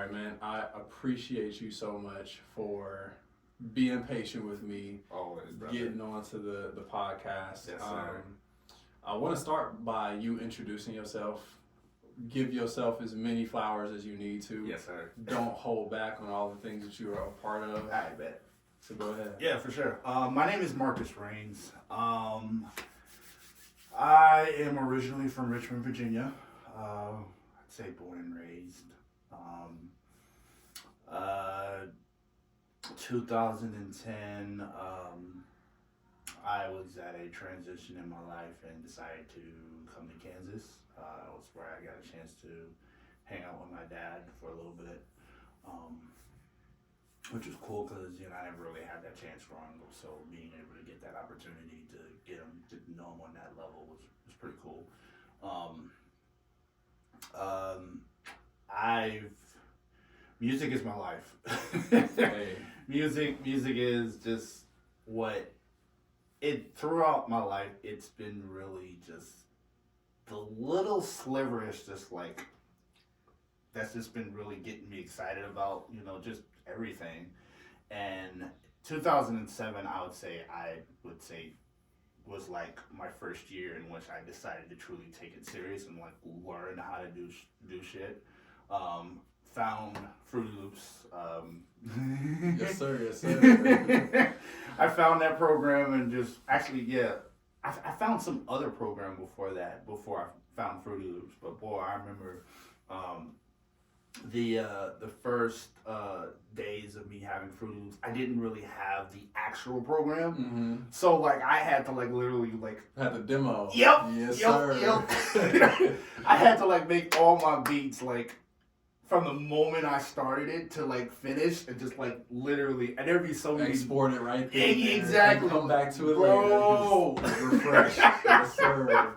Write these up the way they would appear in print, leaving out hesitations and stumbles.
right, man. I appreciate you so much for being patient with me. Always, brother. Getting onto the podcast. Yes, sir. I want to start by you introducing yourself. Give yourself as many flowers as you need to. Yes, sir. Don't hold back on all the things that you are a part of. I bet. So go ahead. Yeah, for sure. My name is Markus Rains. I am originally from Richmond, Virginia. I'd say born and raised. 2010, I was at a transition in my life and decided to come to Kansas. That was where I got a chance to hang out with my dad for a little bit. Which was cool because, I never really had that chance growing up. So being able to get that opportunity to get him, to know him on that level was pretty cool. Music is my life. Hey. Music is just throughout my life, it's been really just the little sliver is just like, that's just been really getting me excited about, just everything. And 2007, I would say was like my first year in which I decided to truly take it serious and like learn how to do shit. Found Fruity Loops. Yes, sir. Yes, sir. I found that program and just I found some other program before I found Fruity Loops. But boy, I remember the first days of me having Fruity Loops, I didn't really have the actual program. Mm-hmm. So like I had to like literally like Had the demo. Yep. Yes, sir. I had to like make all my beats like from the moment I started it to like finish and just like literally, and there'd be so many. Export it right there. Exactly. And come back to it Bro. later. Just refresh. Yes, sir.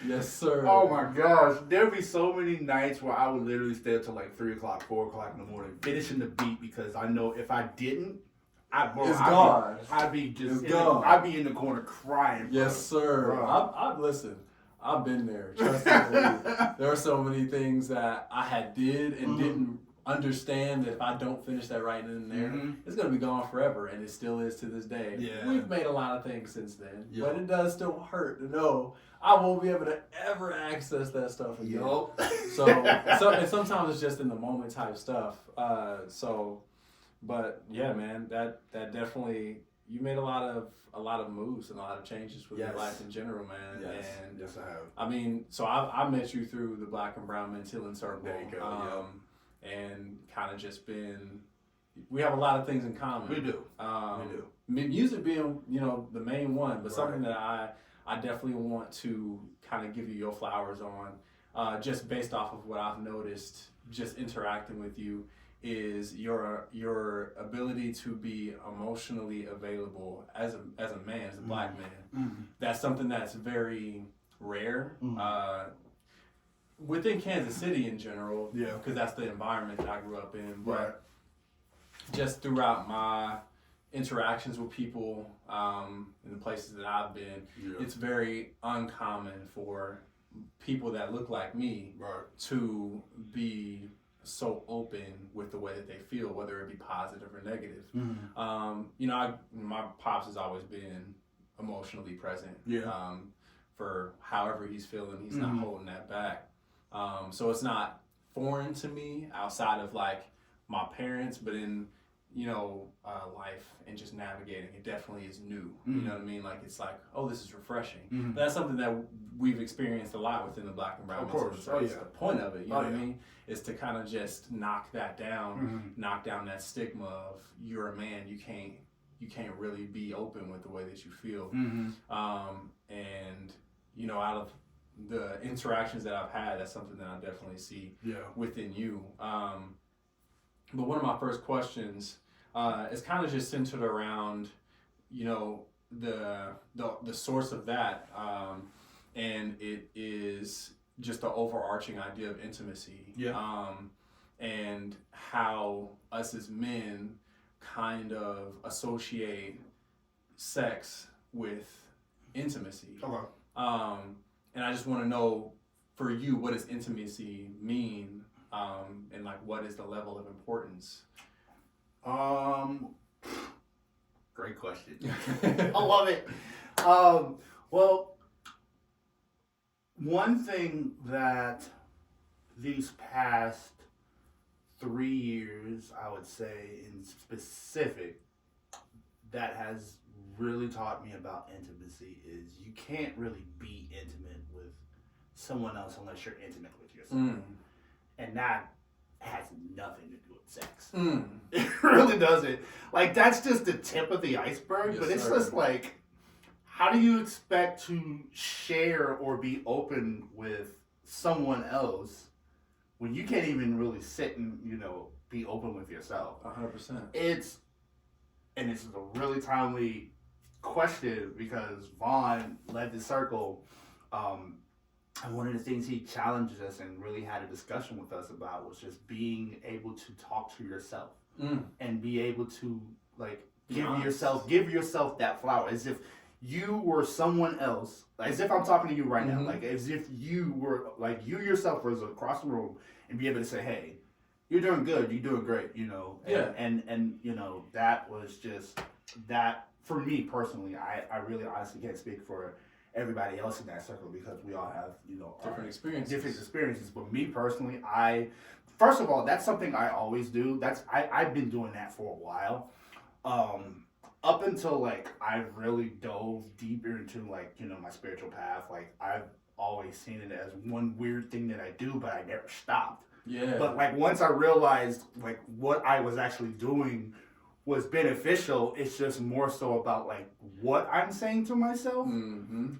Yes, sir. Oh my gosh, there'd be so many nights where I would literally stay up till like 3 o'clock, 4 o'clock in the morning finishing the beat because I know if I didn't, I'd be I'd be in the corner crying. Bro. Yes, sir. I've listened. I've been there. Trust me. There are so many things that I had did and didn't understand that if I don't finish that right then and there, it's going to be gone forever, and it still is to this day. Yeah. We've made a lot of things since then, but it does still hurt to know I won't be able to ever access that stuff again. So and sometimes it's just in the moment type stuff. But yeah, man, that definitely, you made a lot of moves and a lot of changes with your life in general, man. Yes. And Yes, I have. I mean, so I met you through the Black and Brown Men's Healing Circle. There you go. And kind of just been, we have a lot of things in common. We do. Music being, the main one, but something that I definitely want to kind of give you your flowers on, just based off of what I've noticed, just interacting with you, is your ability to be emotionally available as a man, as a black man. Mm-hmm. That's something that's very rare. Within Kansas City in general, because that's the environment that I grew up in. But just throughout my interactions with people in the places that I've been, it's very uncommon for people that look like me to be so open with the way that they feel, whether it be positive or negative. My pops has always been emotionally present. For however he's feeling, he's not holding that back. So it's not foreign to me outside of like my parents, but in life and just navigating, it definitely is new. You know what I mean? Like it's like, oh, this is refreshing. But that's something that we've experienced a lot within the Black and Brown. Of course. That's the point of it. You know what I mean? Is to kind of just knock that down, knock down that stigma of you're a man, you can't really be open with the way that you feel. And out of the interactions that I've had, that's something that I definitely see within you. But one of my first questions is kind of just centered around, the source of that, and it is just the overarching idea of intimacy. And how us as men kind of associate sex with intimacy. And I just want to know, for you, what does intimacy mean And like, what is the level of importance? Great question. I love it. Well, one thing that these past 3 years, I would say in specific, that has really taught me about intimacy is you can't really be intimate with someone else unless you're intimate with yourself. And that has nothing to do with sex. It really doesn't. Like, that's just the tip of the iceberg, yes, but it's just like, how do you expect to share or be open with someone else when you can't even really sit and, be open with yourself? 100%. It's a really timely question because Vaughn led the circle. And one of the things he challenged us and really had a discussion with us about was just being able to talk to yourself and be able to give yourself that flower as if you were someone else, as if I'm talking to you right now, like as if you were like you yourself was across the room and be able to say, hey, you're doing good, you're doing great, and that was just that for me personally. I really honestly can't speak for everybody else in that circle because we all have different experiences. But me personally, first of all, that's something I always do. I've been doing that for a while, up until I've really dove deeper into my spiritual path. I've always seen it as one weird thing that I do, but I never stopped. Yeah. But once I realized what I was actually doing was beneficial, it's just more so about what I'm saying to myself.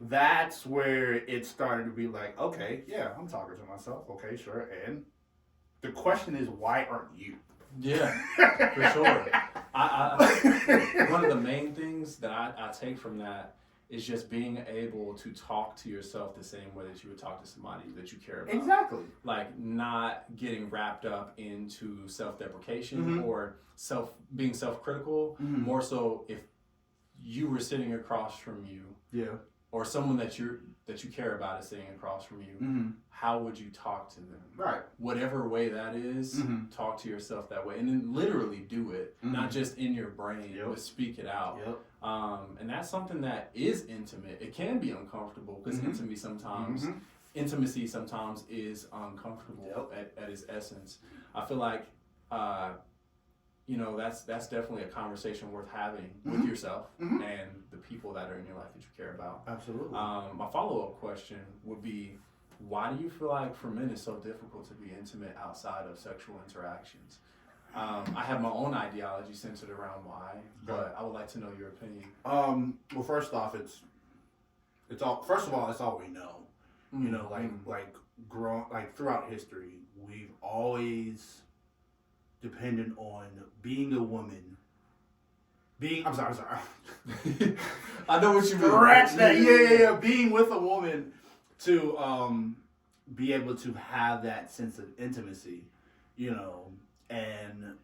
That's where it started to be okay, yeah, I'm talking to myself. Okay, sure. And the question is, why aren't you? Yeah, for sure. I one of the main things that I take from that is just being able to talk to yourself the same way that you would talk to somebody that you care about. Exactly. Not getting wrapped up into self-deprecation or being self-critical. More so if you were sitting across from you, or someone that you care about is sitting across from you, how would you talk to them? Right. Whatever way that is, talk to yourself that way, and then literally do it, not just in your brain, but speak it out. And that's something that is intimate. It can be uncomfortable because intimacy sometimes is uncomfortable at its essence. I feel like that's definitely a conversation worth having with yourself and the people that are in your life that you care about. Absolutely. My follow-up question would be, why do you feel like for men it's so difficult to be intimate outside of sexual interactions? I have my own ideology centered around why, but I would like to know your opinion. Well, first off, it's all we know. Throughout history, we've always dependent on being a woman. I'm sorry. I know what you mean. Scratch that. Yeah. Being with a woman to be able to have that sense of intimacy, and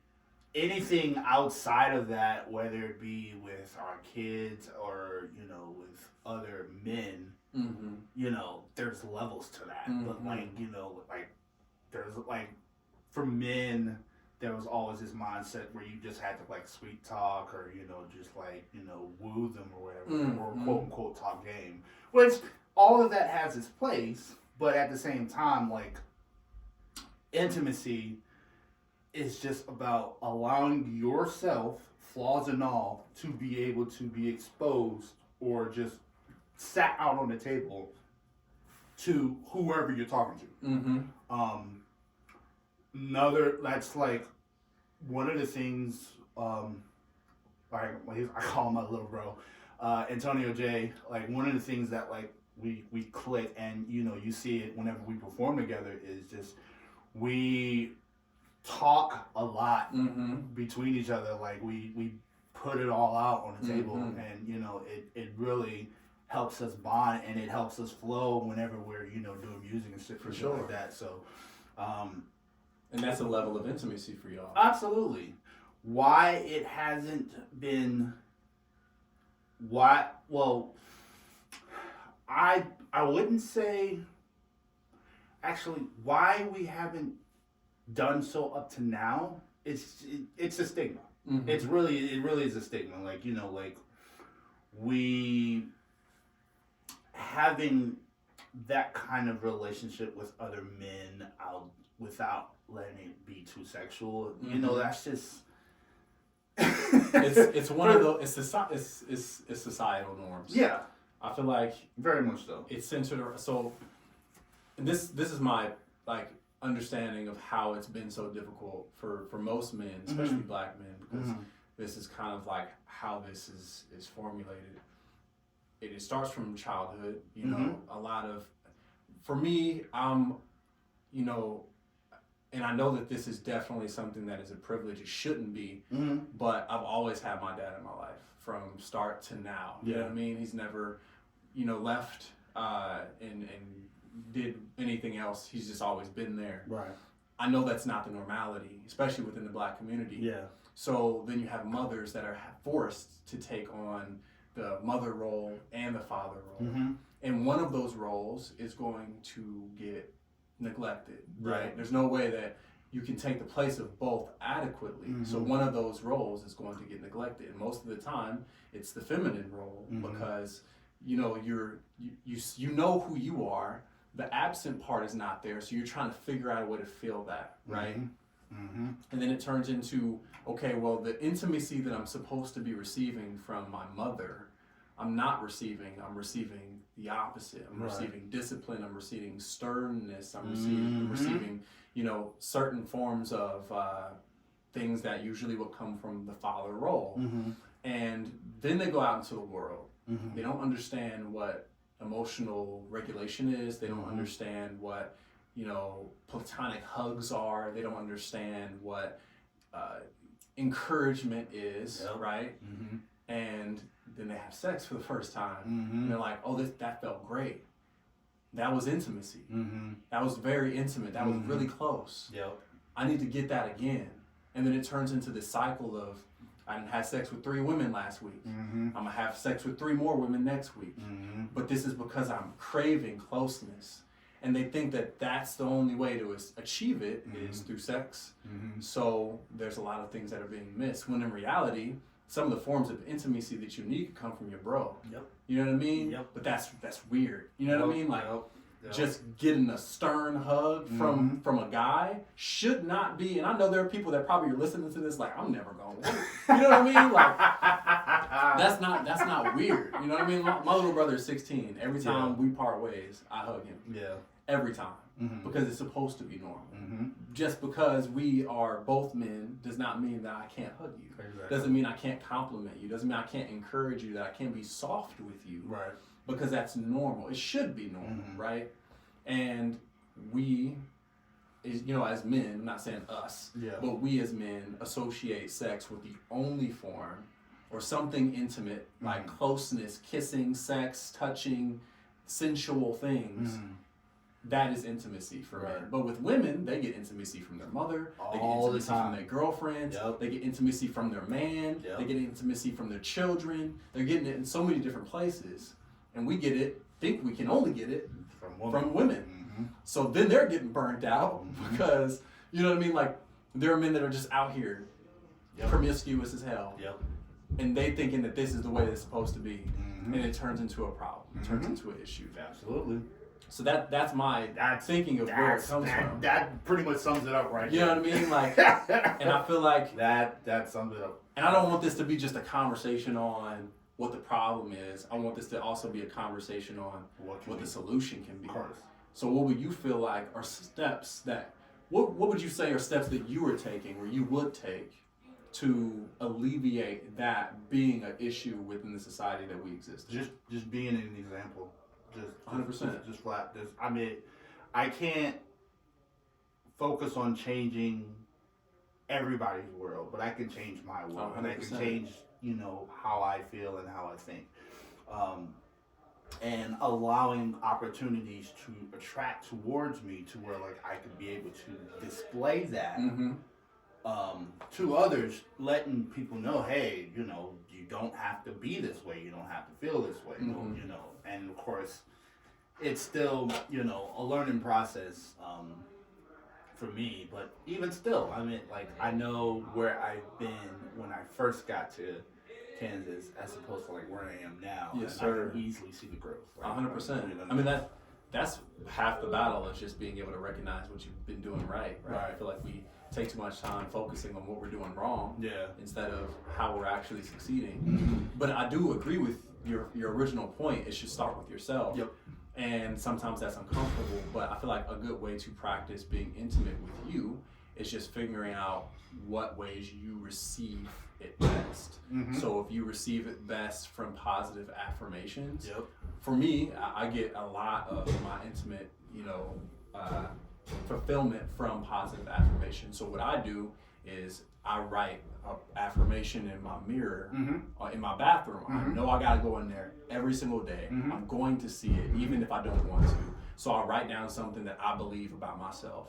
anything outside of that, whether it be with our kids or, with other men, there's levels to that. But there's for men, there was always this mindset where you just had to sweet talk or just woo them or whatever, or quote unquote talk game, which all of that has its place, but at the same time intimacy is just about allowing yourself, flaws and all, to be able to be exposed or just sat out on the table to whoever you're talking to. That's one of the things, I call him my little bro, Antonio J. One of the things that we click, and you see it whenever we perform together, is just we talk a lot between each other. We put it all out on the table, and it really helps us bond, and it helps us flow whenever we're doing music and shit like that. So. And that's a level of intimacy for y'all. Absolutely. Why it hasn't been... Well, I wouldn't say... Actually, why we haven't done so up to now, it's a stigma. Mm-hmm. It really is a stigma. Like, you know, like we having that kind of relationship with other men out without letting it be too sexual. You know, that's just it's one of those it's societal norms. Yeah, I feel like very much so. It's centered around, so this is my like understanding of how it's been so difficult for most men, especially black men, because this is kind of like how this is formulated. It starts from childhood, you know, a lot of, for me, you know, and I know that this is definitely something that is a privilege. It shouldn't be, but I've always had my dad in my life from start to now. You know what I mean? He's never, you know, left and did anything else. He's just always been there. Right. I know that's not the normality, especially within the black community. Yeah. So then you have mothers that are forced to take on the mother role and the father role. And one of those roles is going to get neglected, right? There's no way that you can take the place of both adequately. So one of those roles is going to get neglected. And most of the time, it's the feminine role because, you know, you know who you are. The absent part is not there, so you're trying to figure out a way to fill that, right? And then it turns into, okay, well, the intimacy that I'm supposed to be receiving from my mother, I'm not receiving. I'm receiving the opposite. I'm receiving discipline. I'm receiving sternness. I'm receiving, you know, certain forms of things that usually would come from the father role. And then they go out into the world. They don't understand what emotional regulation is. They don't understand what, you know, platonic hugs are. They don't understand what encouragement is, right? And then they have sex for the first time. And they're like, oh, that felt great. That was intimacy. That was very intimate. That was really close. I need to get that again. And then it turns into this cycle of, I didn't have sex with 3 women last week. I'm going to have sex with 3 more women next week. But this is because I'm craving closeness. And they think that that's the only way to achieve it is through sex. So there's a lot of things that are being missed. When in reality, some of the forms of intimacy that you need come from your bro. You know what I mean? But that's weird. You know what I mean? Like, just getting a stern hug from a guy should not be, and I know there are people that probably are listening to this like, I'm never going to. You know what I mean? Like, that's not weird. You know what I mean? My little brother is 16. Every time we part ways, I hug him. Every time. Because it's supposed to be normal. Just because we are both men does not mean that I can't hug you. Doesn't mean I can't compliment you. Doesn't mean I can't encourage you, that I can't be soft with you. Because that's normal. It should be normal, right? And we, you know, as men, I'm not saying us, but we as men associate sex with the only form or something intimate, like closeness, kissing, sex, touching, sensual things. That is intimacy for men. But with women, they get intimacy from their mother, they get intimacy from their girlfriends, they get intimacy from their man, they get intimacy from their children. They're getting it in so many different places. And we get it, think we can only get it from women. So then they're getting burnt out because, you know what I mean? Like, there are men that are just out here promiscuous as hell. And they thinking that this is the way it's supposed to be. And it turns into a problem. It turns into an issue. Absolutely. So that's my thinking of where it comes from. That pretty much sums it up right You know what I mean? Like, and I feel like that sums it up. And I don't want this to be just a conversation on what the problem is. I want this to also be a conversation on what the solution can be. So what would you feel like are steps that, what would you say are steps that you are taking or you would take to alleviate that being an issue within the society that we exist in? Just being an example. Just 100%. Just flat. I mean, I can't focus on changing everybody's world, but I can change my world. 100%. And I can change, you know, how I feel and how I think. And allowing opportunities to attract towards me to where, like, I could be able to display that to others, letting people know, hey, you know, you don't have to be this way. You don't have to feel this way, you know. And, of course, it's still, you know, a learning process. for me. But even still, I mean, like, I know where I've been when I first got to Kansas as opposed to like where I am now. Yes, and sir. I can easily see the growth. 100%. I mean, that's half the battle, is just being able to recognize what you've been doing right. I feel like we take too much time focusing on what we're doing wrong instead of how we're actually succeeding. But I do agree with your original point. It should start with yourself. And sometimes that's uncomfortable, but I feel like a good way to practice being intimate with you is just figuring out what ways you receive it best. So if you receive it best from positive affirmations, for me, I get a lot of my intimate, fulfillment from positive affirmation. So what I do is I write an affirmation in my mirror, in my bathroom. I know I gotta go in there every single day. I'm going to see it, even if I don't want to. So I write down something that I believe about myself.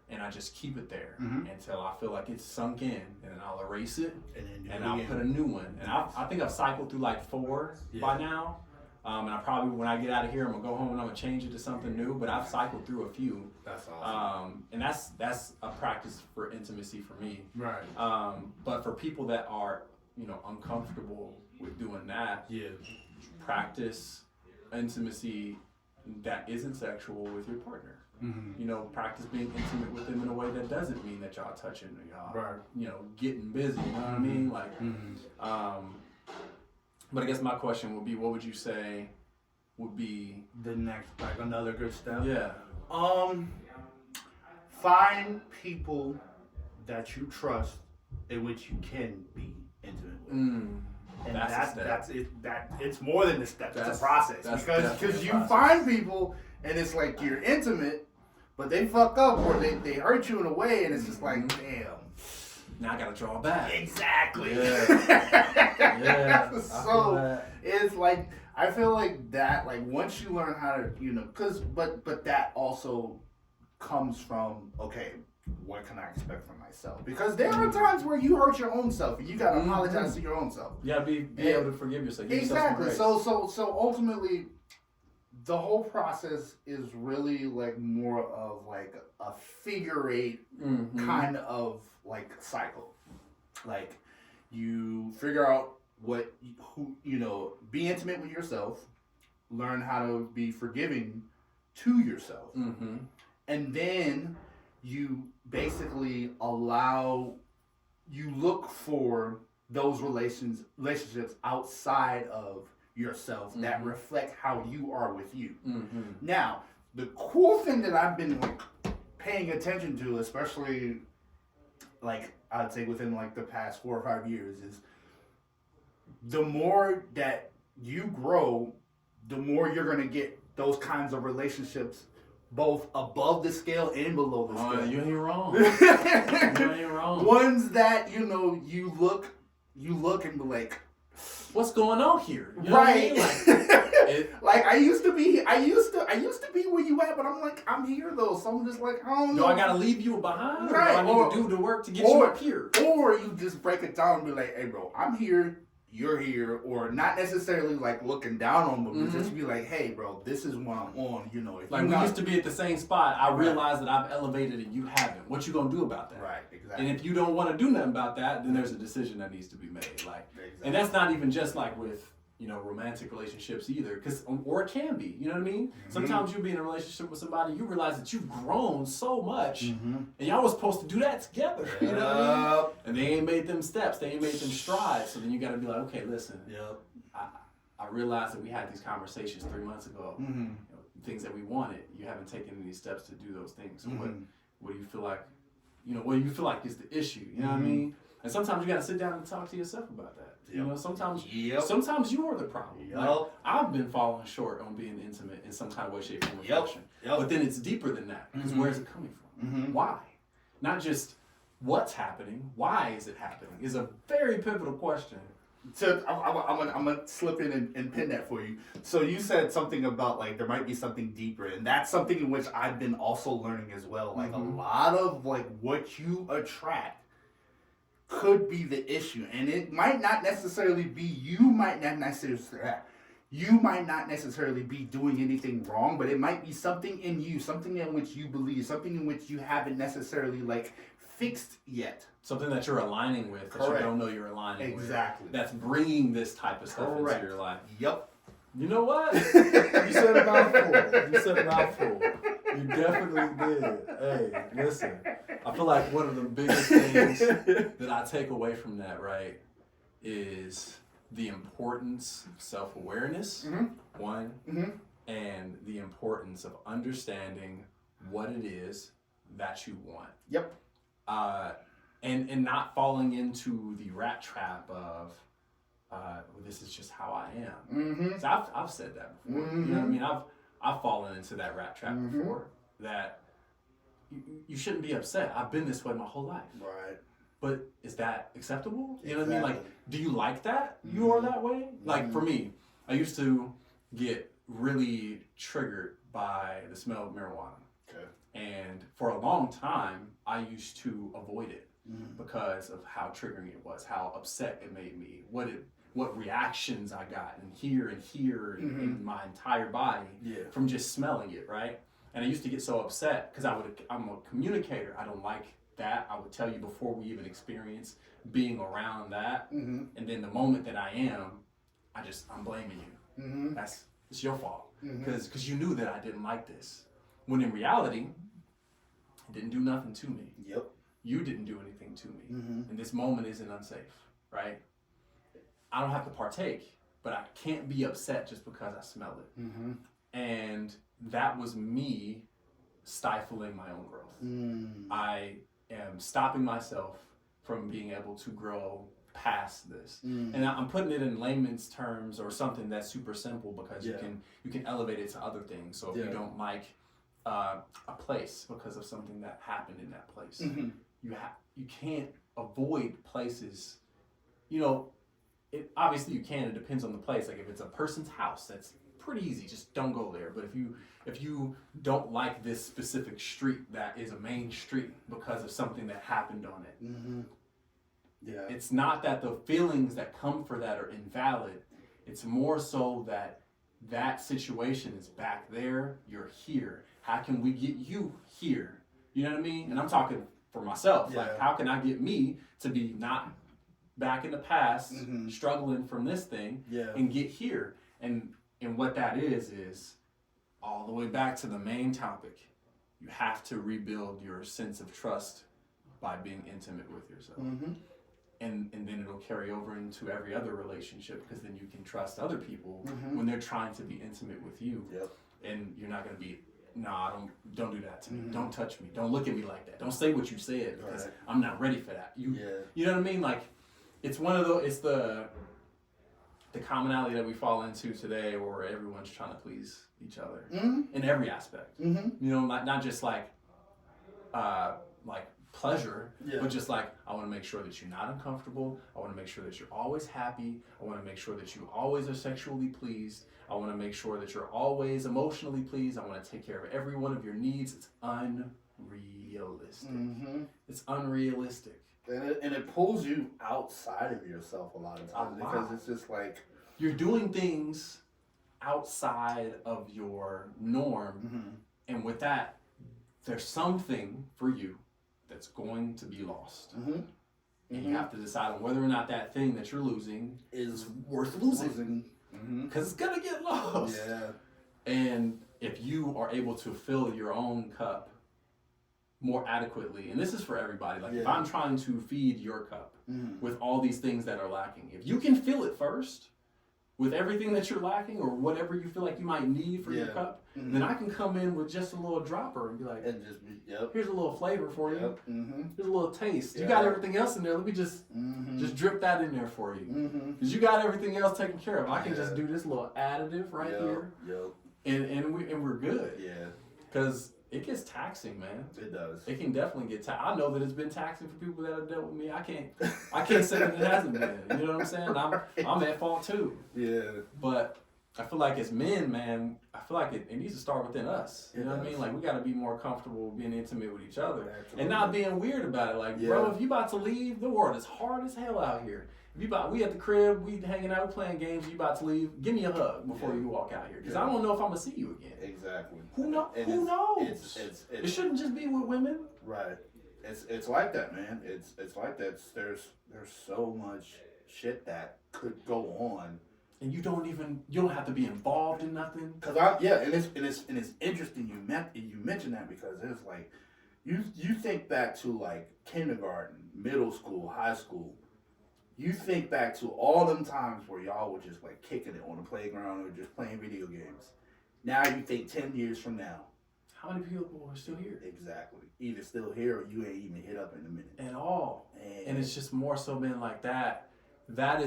And I just keep it there until I feel like it's sunk in, and then I'll erase it, and I'll put a new one. And I think I've cycled through like 4 by now. And I probably, when I get out of here, I'm gonna go home and I'm gonna change it to something new. But I've cycled through a few. That's awesome. And that's a practice for intimacy for me. Right. But for people that are, uncomfortable with doing that, practice intimacy that isn't sexual with your partner. Practice being intimate with them in a way that doesn't mean that y'all touching or y'all, getting busy. You know what I mean? Like, but I guess my question would be, what would you say would be the next, like, another good step? Find people that you trust in which you can be intimate with. And that's it. It's more than a step. It's a process. Because you find people and it's like you're intimate, but they fuck up or they hurt you in a way, and it's just like, damn. Now I gotta draw back. Exactly. Yeah. So it's like, I feel like that, like, once you learn how to, but that also comes from, okay, what can I expect from myself? Because there are times where you hurt your own self and you gotta apologize to your own self. You gotta be able to forgive yourself. Exactly. So ultimately, the whole process is really like more of like a figure eight kind of like cycle. Like, you figure out be intimate with yourself, learn how to be forgiving to yourself, and then you basically look for those relationships outside of yourself that reflect how you are with you. Now, the cool thing that I've been like paying attention to, especially like I'd say within like the past 4 or 5 years, is the more that you grow, the more you're gonna get those kinds of relationships, both above the scale and below the scale. You ain't wrong. You ain't wrong. Ones that you look and be like, what's going on here? You know right. What I mean? Like I used to be where you at, but I'm like, I'm here though. So I'm just like, I don't know. Do I gotta leave you behind? Right. Or do I need to do the work to get you up here? Or you just break it down and be like, hey bro, I'm here, you're here, or not necessarily like looking down on them, but just be like, hey bro, this is what I'm on. If like we used to be at the same spot. I realize that I've elevated and you haven't. What you gonna do about that? Right, exactly. And if you don't want to do nothing about that, then there's a decision that needs to be made. Like, and that's not even just like with romantic relationships either, or it can be. You know what I mean? Sometimes you'll be in a relationship with somebody, you realize that you've grown so much, and y'all was supposed to do that together. You know what I mean? And they ain't made them steps, they ain't made them strides. So then you got to be like, okay, listen. I realized that we had these conversations 3 months ago. Things that we wanted, you haven't taken any steps to do those things. So what do you feel like? What do you feel like is the issue? You know what I mean? And sometimes you got to sit down and talk to yourself about that. Sometimes you are the problem. Like, I've been falling short on being intimate in some kind of way, shape, form, or fashion. But then it's deeper than that. Because where's it coming from? Why? Not just what's happening. Why is it happening? Is a very pivotal question. So I'm gonna slip in and pin that for you. So you said something about like there might be something deeper, and that's something in which I've been also learning as well. Like a lot of like what you attract could be the issue, and it might not necessarily be you. Might not necessarily you might not necessarily be doing anything wrong, but it might be something in you, something in which you believe, something in which you haven't necessarily like fixed yet. Something that you're aligning with that you don't know you're aligning with. Exactly. That's bringing this type of stuff into your life. Yep. You know what? You said a mouthful. You said a mouthful. You definitely did. Hey, listen. I feel like one of the biggest things that I take away from that, right, is the importance of self-awareness, one, and the importance of understanding what it is that you want. Yep. And not falling into the rat trap of, well, this is just how I am. So I've said that before. You know what I mean? I've fallen into that rat trap before. That you shouldn't be upset. I've been this way my whole life. Right. But is that acceptable? You know what I mean? Like, do you like that? You are that way? Like, for me, I used to get really triggered by the smell of marijuana. Okay. And for a long time, I used to avoid it because of how triggering it was, how upset it made me, what reactions I got in my entire body from just smelling it, right? And I used to get so upset because I'm a communicator. I don't like that. I would tell you before we even experience being around that. And then the moment that I am, I'm blaming you. It's your fault. Because you knew that I didn't like this. When in reality, it didn't do nothing to me. Yep. You didn't do anything to me. And this moment isn't unsafe, right? I don't have to partake, but I can't be upset just because I smell it. And that was me stifling my own growth. I am stopping myself from being able to grow past this. And I'm putting it in layman's terms or something that's super simple because you can elevate it to other things. So if you don't like a place because of something that happened in that place, you can't avoid places. You know, obviously you can. It depends on the place. Like if it's a person's house, that's pretty easy. Just don't go there. But if you don't like this specific street that is a main street because of something that happened on it, it's not that the feelings that come for that are invalid. It's more so that situation is back there. You're here. How can we get you here? You know what I mean? And I'm talking for myself. Like, how can I get me to be not back in the past, struggling from this thing, and get here? And what that is all the way back to the main topic. You have to rebuild your sense of trust by being intimate with yourself. And then it'll carry over into every other relationship because then you can trust other people when they're trying to be intimate with you. And you're not going to be, nah, don't do that to me. Don't touch me. Don't look at me like that. Don't say what you said because I'm not ready for that. You know what I mean? Like, it's one of those, it's the commonality that we fall into today where everyone's trying to please each other in every aspect. You know, not just like pleasure, but just like, I want to make sure that you're not uncomfortable. I want to make sure that you're always happy. I want to make sure that you always are sexually pleased. I want to make sure that you're always emotionally pleased. I want to take care of every one of your needs. It's unrealistic. It's unrealistic. And it pulls you outside of yourself a lot of times because it's just like you're doing things outside of your norm, and with that, there's something for you that's going to be lost, and you have to decide on whether or not that thing that you're losing is worth losing, because it's gonna get lost. And if you are able to fill your own cup more adequately, and this is for everybody, like if I'm trying to feed your cup with all these things that are lacking, if you can fill it first with everything that you're lacking or whatever you feel like you might need for your cup, then I can come in with just a little dropper and be like, and just here's a little flavor for you, here's a little taste. You got everything else in there, let me just drip that in there for you, because you got everything else taken care of. I can just do this little additive right here, and we're good. Because it gets taxing, man. It does. It can definitely get taxing. I know that it's been taxing for people that have dealt with me. I can't say that it hasn't been. You know what I'm saying? I'm at fault too. But I feel like as men, man, I feel like it needs to start within us. You know what I mean? Like, we got to be more comfortable being intimate with each other and not being weird about it. Like, bro, if you about to leave, the world is hard as hell out here. If you about, we at the crib, we hanging out, we playing games, you about to leave, give me a hug before you walk out here. Because I don't know if I'm going to see you again. Exactly. Who knows? It shouldn't just be with women. Right. It's like that, man. It's like that. There's so much shit that could go on. And you don't have to be involved in nothing. And it's interesting you mentioned that because it's like you think back to like kindergarten, middle school, high school. You think back to all them times where y'all were just like kicking it on the playground or just playing video games. Now you think 10 years from now. How many people are still here? Exactly. Either still here or you ain't even hit up in a minute. At all. And it's just more so been like that. That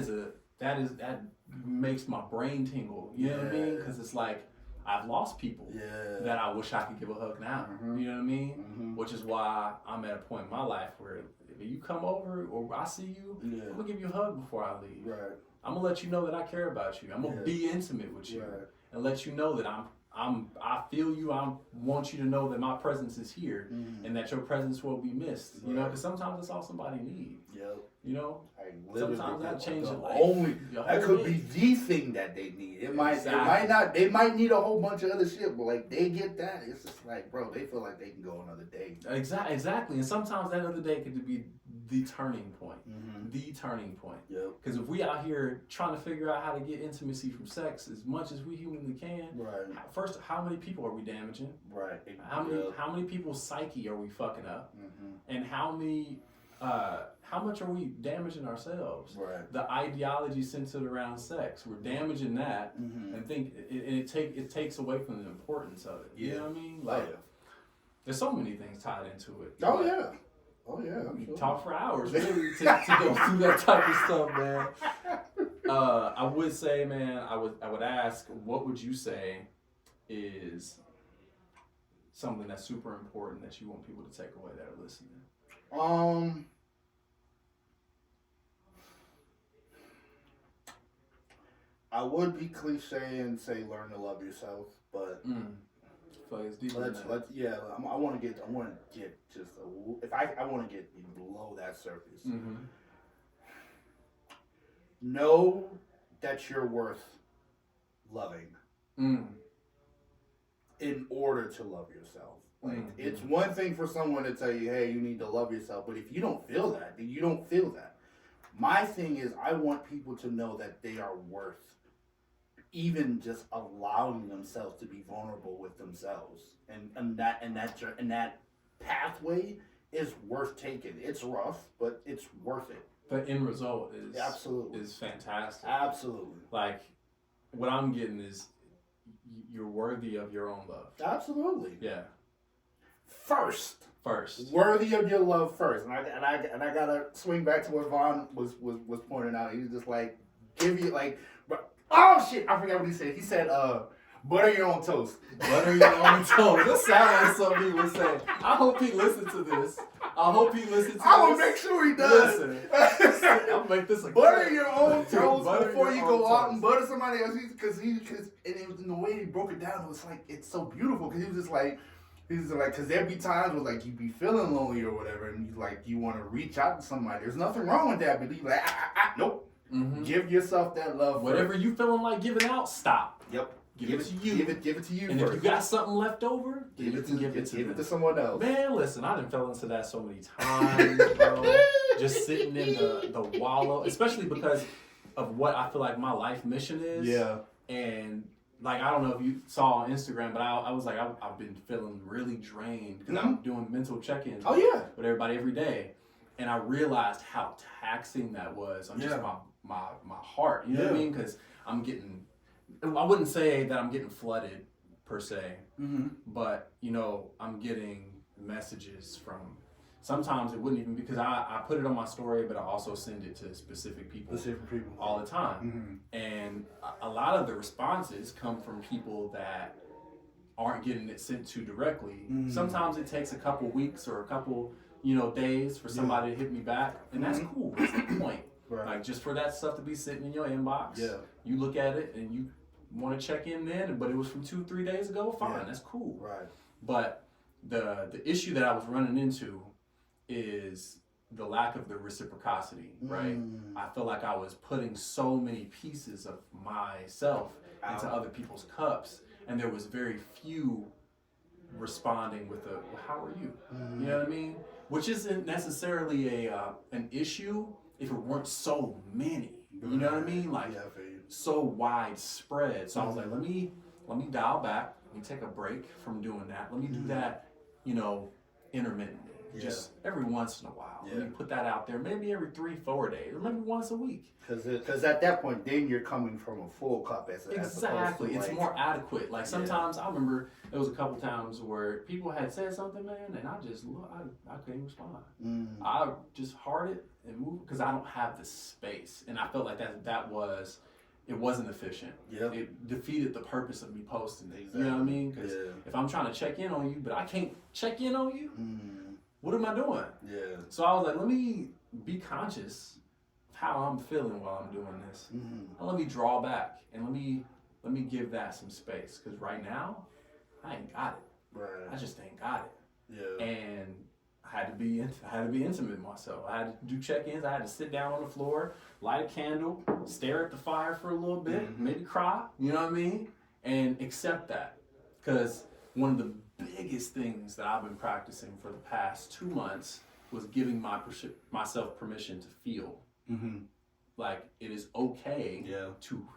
makes my brain tingle. You know what I mean? Because it's like I've lost people that I wish I could give a hug now. Mm-hmm. You know what I mean? Mm-hmm. Which is why I'm at a point in my life where if you come over or I see you, I'm gonna give you a hug before I leave. Right. I'm gonna let you know that I care about you. I'm gonna be intimate with you and let you know that I feel you. I want you to know that my presence is here and that your presence will be missed. You know, because sometimes that's all somebody needs. Yep. You know, sometimes that changes life. That could be the thing that they need. It might not. They might need a whole bunch of other shit, but like they get that, it's just like, bro, they feel like they can go another day. Exactly. And sometimes that other day could be the turning point. Mm-hmm. The turning point. Yep. Because if we out here trying to figure out how to get intimacy from sex as much as we humanly can, first, how many people are we damaging? Right. How many people's psyche are we fucking up? Mm-hmm. And how much are we damaging ourselves? Right. The ideology centered around sex, we're damaging that, and it takes away from the importance of it. Yeah. You know what I mean? Like, there's so many things tied into it. Oh yeah. We can talk for hours really to go through that type of stuff, man. I would say, man, I would ask, what would you say is something that's super important that you want people to take away that are listening? I would be cliche and say learn to love yourself, but I want to get just I want to get below that surface. Mm-hmm. Know that you're worth loving in order to love yourself. Like it's one thing for someone to tell you, hey, you need to love yourself, but if you don't feel that, then you don't feel that. My thing is, I want people to know that they are worth even just allowing themselves to be vulnerable with themselves, and that pathway is worth taking. It's rough, but it's worth it. The end result is absolutely fantastic. Absolutely. Like what I'm getting is you're worthy of your own love. Absolutely. Yeah. First. Worthy of your love first, and I gotta swing back to what Vaughn was pointing out. He was just like, give you like. Oh shit! I forgot what he said. He said, "Butter your own toast." Butter your own toast. That sounds like something he would say. I hope he listens to this. I will make sure he does. Listen, I'll make this a butter your own toast before you go out and butter somebody else. Because it was in the way he broke it down. It was like it's so beautiful because he was just like. Because there'd be times where like you'd be feeling lonely or whatever, and you want to reach out to somebody. There's nothing wrong with that, but you like nope. Mm-hmm. Give yourself that love. Whatever you feeling like giving out, stop. Yep. Give it to you. Give it to you. And first. if you got something left over, give it to someone else. Man, listen, I done fell into that so many times, bro. Just sitting in the wallow, especially because of what I feel like my life mission is. Yeah. And like, I don't know if you saw on Instagram, but I was like, I've been feeling really drained because I'm doing mental check-ins with everybody every day. And I realized how taxing that was on just my heart. You know what I mean? Because I wouldn't say that I'm getting flooded per se, but, you know, I'm getting messages from, sometimes it wouldn't even, because I put it on my story, but I also send it to specific people all the time. Mm-hmm. And a lot of the responses come from people that aren't getting it sent to directly. Mm-hmm. Sometimes it takes a couple weeks or a couple, days for somebody to hit me back, and that's cool. That's the point. Right. Like, just for that stuff to be sitting in your inbox, you look at it and you want to check in then, but it was from 2-3 days ago, fine, that's cool. Right. But the issue that I was running into is the lack of the reciprocity, right? I feel like I was putting so many pieces of myself into other people's cups, and there was very few responding with a, well, how are you? You know what I mean? Which isn't necessarily an issue if it weren't so many. You know what I mean? Like so widespread. So I was like, let me dial back. Let me take a break from doing that. Let me do that, you know, intermittently. Just every once in a while. Let me put that out there. Maybe every 3-4 days, or maybe once a week. Because at that point, then you're coming from a full cup as exactly. As it's more adequate. Like sometimes I remember there was a couple times where people had said something, man, and I just look, I couldn't respond. I just heart it and move because I don't have the space, and I felt like that was. It wasn't efficient. It defeated the purpose of me posting it. You know what I mean? Because if I'm trying to check in on you, but I can't check in on you, what am I doing? So I was like, let me be conscious of how I'm feeling while I'm doing this. And let me draw back and let me give that some space. Because right now, I ain't got it. I just ain't got it. And I had to be intimate with myself. I had to do check-ins. I had to sit down on the floor, light a candle, stare at the fire for a little bit, maybe cry. You know what I mean? And accept that. Because one of the biggest things that I've been practicing for the past 2 months was giving myself permission to feel. Like it is okay to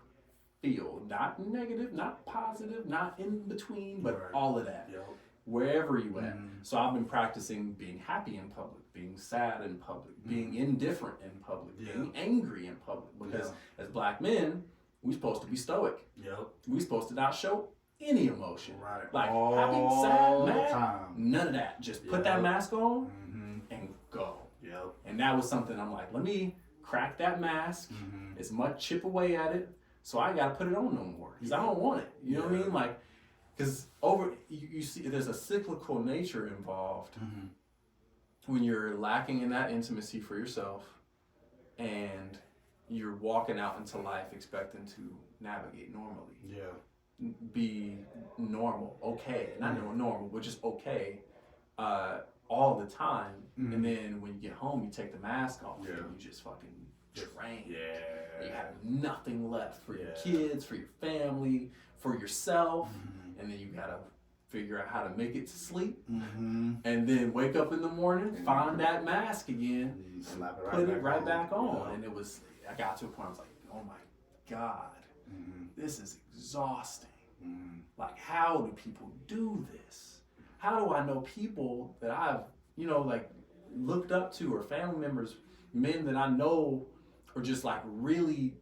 feel, not negative, not positive, not in between, but all of that. Wherever you at. So I've been practicing being happy in public, being sad in public, being indifferent in public, being angry in public. Because as black men, we're supposed to be stoic. We're supposed to not show any emotion. Like happy, sad, mad, none of that. Just put that mask on and go. And that was something I'm like, let me crack that mask, as much chip away at it, so I gotta put it on no more. Because I don't want it. You know what I mean? Like, because you see, there's a cyclical nature involved when you're lacking in that intimacy for yourself, and you're walking out into life expecting to navigate normally. Be normal, okay, not normal, but just okay, all the time. And then when you get home, you take the mask off, and you just fucking drain. You have nothing left for your kids, for your family, for yourself. And then you gotta figure out how to make it to sleep, and then wake up in the morning, find that mask again, and put it right back on. And I got to a point I was like, oh my God, this is exhausting. Like, how do people do this? How do I know people that I've, like looked up to, or family members, men that I know are just like really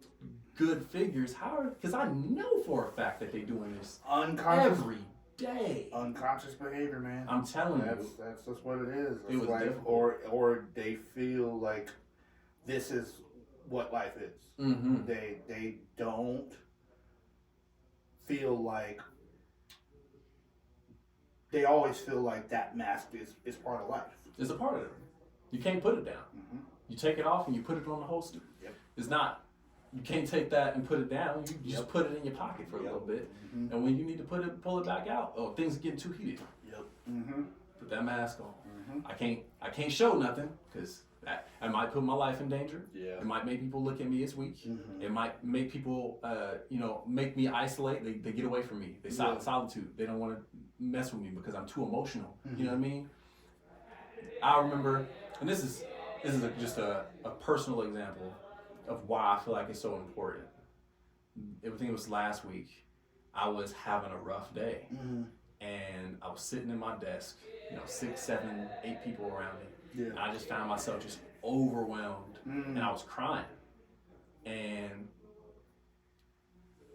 good figures? Because I know for a fact that they're doing this every day. Unconscious behavior, man. I'm telling you. That's just what it is. It was life, or they feel like this is what life is. They don't feel like, they always feel like that mask is part of life. It's a part of it. You can't put it down. You take it off and you put it on the holster. It's not. You can't take that and put it down. You just put it in your pocket for a little bit, and when you need to pull it back out, things are getting too heated. Put that mask on. I can't show nothing because I might put my life in danger. It might make people look at me as weak. It might make people, make me isolate. They get away from me. They solitude. They don't want to mess with me because I'm too emotional. You know what I mean? I remember, and this is just a personal example of why I feel like it's so important. I think it was last week. I was having a rough day, and I was sitting in my desk, 6, 7, 8 people around me. And I just found myself just overwhelmed, and I was crying. And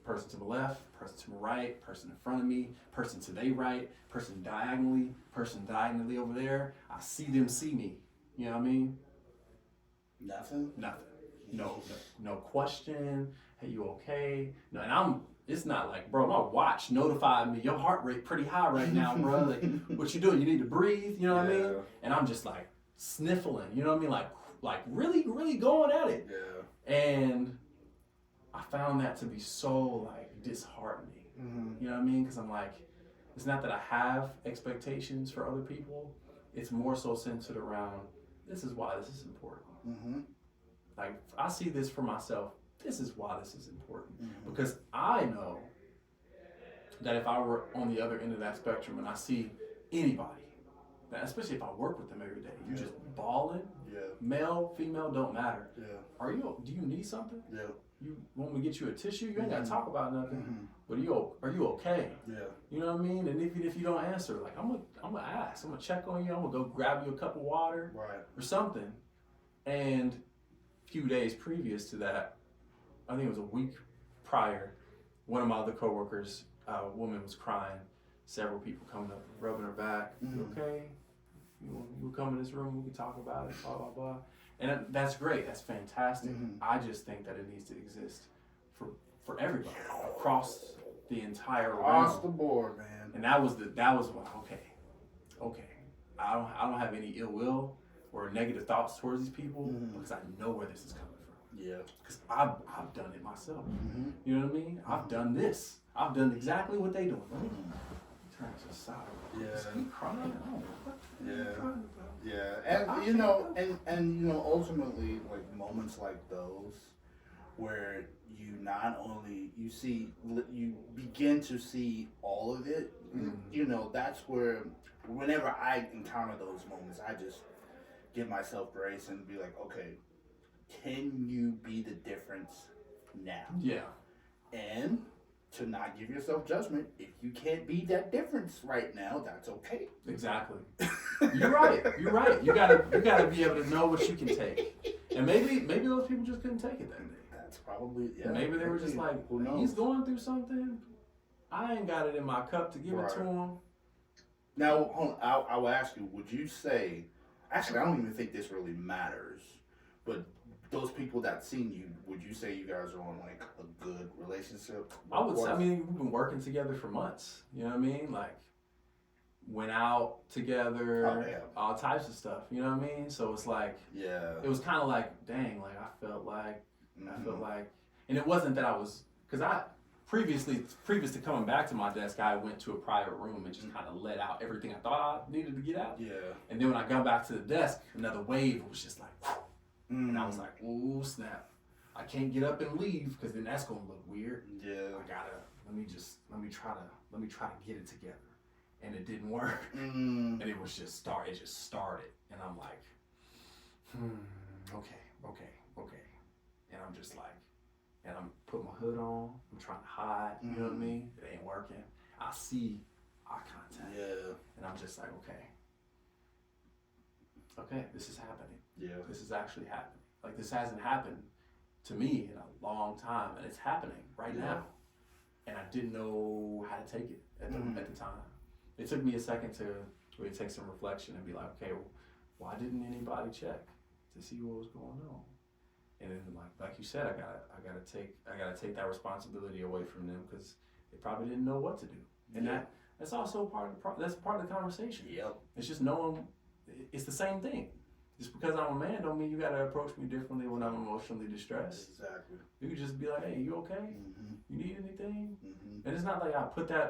person to the left, person to my right, person in front of me, person to their right, person diagonally over there. I see them see me. You know what I mean? Nothing. No question. Hey, you okay? No, and it's not like, bro, my watch notified me, your heart rate pretty high right now, bro. Like, what you doing? You need to breathe, you know what I mean? And I'm just like sniffling, you know what I mean? Like really, really going at it. And I found that to be so like disheartening. You know what I mean? Because I'm like, it's not that I have expectations for other people. It's more so centered around, this is why this is important. Mm-hmm. Like, I see this for myself. This is why this is important. Mm-hmm. Because I know that if I were on the other end of that spectrum and I see anybody, especially if I work with them every day, you just balling, male, female, don't matter. Yeah. Do you need something? Yeah. You want me to get you a tissue? You ain't got to talk about nothing. Mm-hmm. But are you okay? Yeah. You know what I mean? And even if you don't answer, like, I'm gonna ask. I'm gonna check on you. I'm gonna go grab you a cup of water or something. And a few days previous to that, I think it was a week prior, one of my other coworkers, a woman was crying. Several people coming up, rubbing her back. You okay? You come in this room, we can talk about it, blah, blah, blah. And that's great. That's fantastic. I just think that it needs to exist for everybody across the entire across realm. the board, man. And that was like, okay. I don't have any ill will or negative thoughts towards these people because I know where this is coming from. Yeah. Because I've done it myself. You know what I mean? I've done this. I've done exactly what they doing. Turn to the side. Yeah. Is he crying? Oh, what are you crying about? Yeah, and you know, and you know, ultimately, like moments like those, where you not only you begin to see all of it. You know, that's where whenever I encounter those moments, I just give myself grace and be like, okay, can you be the difference now? Yeah, and to not give yourself judgment. If you can't be that difference right now, that's okay. Exactly. You're right. You gotta be able to know what you can take. And maybe those people just couldn't take it that day. That's probably Maybe they were just like, who knows? He's going through something. I ain't got it in my cup to give it to him. Now, I will ask you, would you say, actually I don't even think this really matters, but those people that seen you, would you say you guys are on like a good relationship? I would say, we've been working together for months. You know what I mean? Like, went out together, all types of stuff. You know what I mean? So it's like, it was kind of like, dang, like I felt like, and it wasn't that I was, because I, previous to coming back to my desk, I went to a private room and just kind of let out everything I thought I needed to get out. Yeah. And then when I got back to the desk, another wave was just like, and I was like, ooh, snap. I can't get up and leave because then that's gonna look weird. Yeah. Let me try to get it together. And it didn't work. And it just started. And I'm like, okay. And I'm just like, and I'm putting my hood on, I'm trying to hide, you know what I mean? It ain't working. I see eye contact. Yeah. And I'm just like, okay, this is happening. Yeah. This is actually happening. Like, this hasn't happened to me in a long time, and it's happening right now. And I didn't know how to take it at the time. It took me a second to really take some reflection and be like, okay, well, why didn't anybody check to see what was going on? And then, like you said, I gotta take that responsibility away from them because they probably didn't know what to do. And that's also part of the conversation. Yep. It's just knowing it's the same thing. Just because I'm a man don't mean you gotta approach me differently when I'm emotionally distressed. Exactly. You could just be like, hey, you okay? You need anything? And it's not like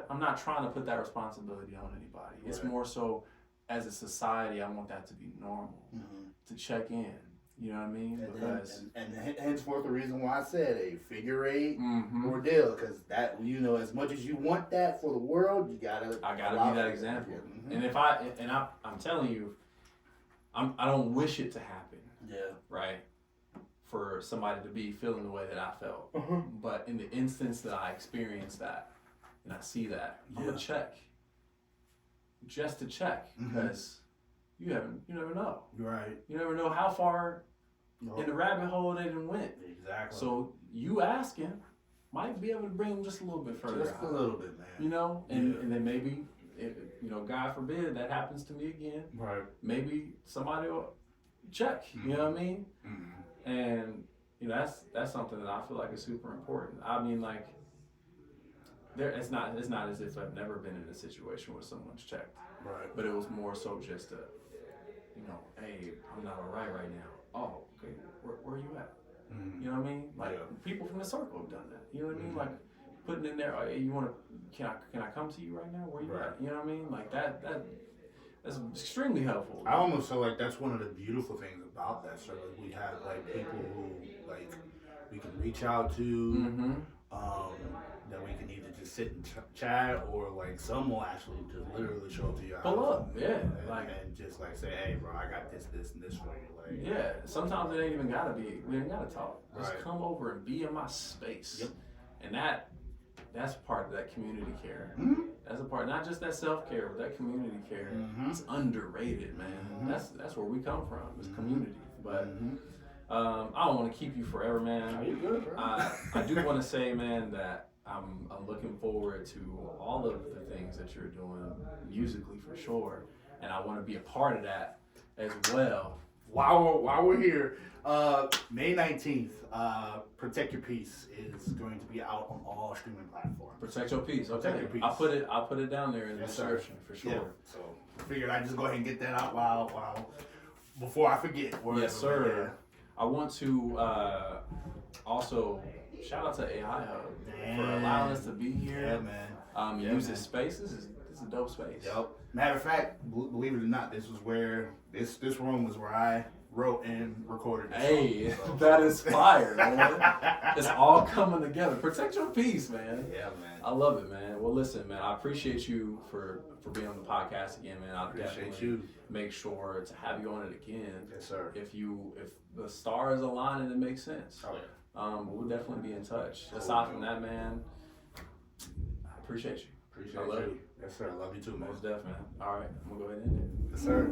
I'm not trying to put that responsibility on anybody. It's more so, as a society, I want that to be normal, to check in. You know what I mean? And henceforth the reason why I said a figure eight ordeal, because that, you know, as much as you want that for the world, I gotta be that example. And I'm telling you, I don't wish it to happen. Yeah. Right. For somebody to be feeling the way that I felt, but in the instance that I experienced that, and I see that, I'm gonna check, just to check, because you never know. Right. You never know how far in the rabbit hole they done went. Exactly. So you asking might be able to bring them just a little bit further. Just a little bit, man. You know, and then maybe, if, God forbid that happens to me again. Right. Maybe somebody will check. You know what I mean? And that's something that I feel like is super important. I mean, like, it's not as if I've never been in a situation where someone's checked. Right. But it was more so just hey, I'm not all right now. Oh, okay, where are you at? You know what I mean? Like, people from the circle have done that. You know what I mean? Like, putting in there, hey, can I come to you right now? Where you at? You know what I mean? Like that That's extremely helpful. I almost feel like that's one of the beautiful things about that service. We have like people who like we can reach out to, that we can either just sit and chat, or like some will actually just literally show up to your house. Pull up, yeah, and just like say, hey, bro, I got this, this, and this for you. Like, yeah, sometimes it ain't even gotta be. We ain't gotta talk. Just Right. come over and be in my space. Yep. And that's part of that community care. Mm-hmm. That's a part, not just that self care, but that community care. It's underrated, man. That's where we come from. It's community. But I don't want to keep you forever, man. Are you good, bro? I do want to say, man, that I'm looking forward to all of the things that you're doing musically for sure, and I want to be a part of that as well. While we're here, May 19th, Protect Your Peace is going to be out on all streaming platforms. Protect your peace. Okay, Protect Your Peace. I'll put it down there in the description for sure. Yeah. So I figured I'd just go ahead and get that out while before I forget. Yes, sir. I want to also shout out to AI Hub for allowing us to be here. Yeah, man. Use this space. This is a dope space. Yep. Matter of fact, believe it or not, this was where this room was where I wrote and recorded. Hey, that is fire, man. It's all coming together. Protect your peace, man. Yeah, man. I love it, man. Well, listen, man. I appreciate you for being on the podcast again, man. I'll definitely make sure to have you on it again. Yes, sir. If the stars align and it makes sense. Oh yeah. We'll definitely be in touch. Aside from that, man, I appreciate you. I love you. Yes, sir. I love you too, man. Most definitely. All right, I'm gonna go ahead and end it. Yes, sir.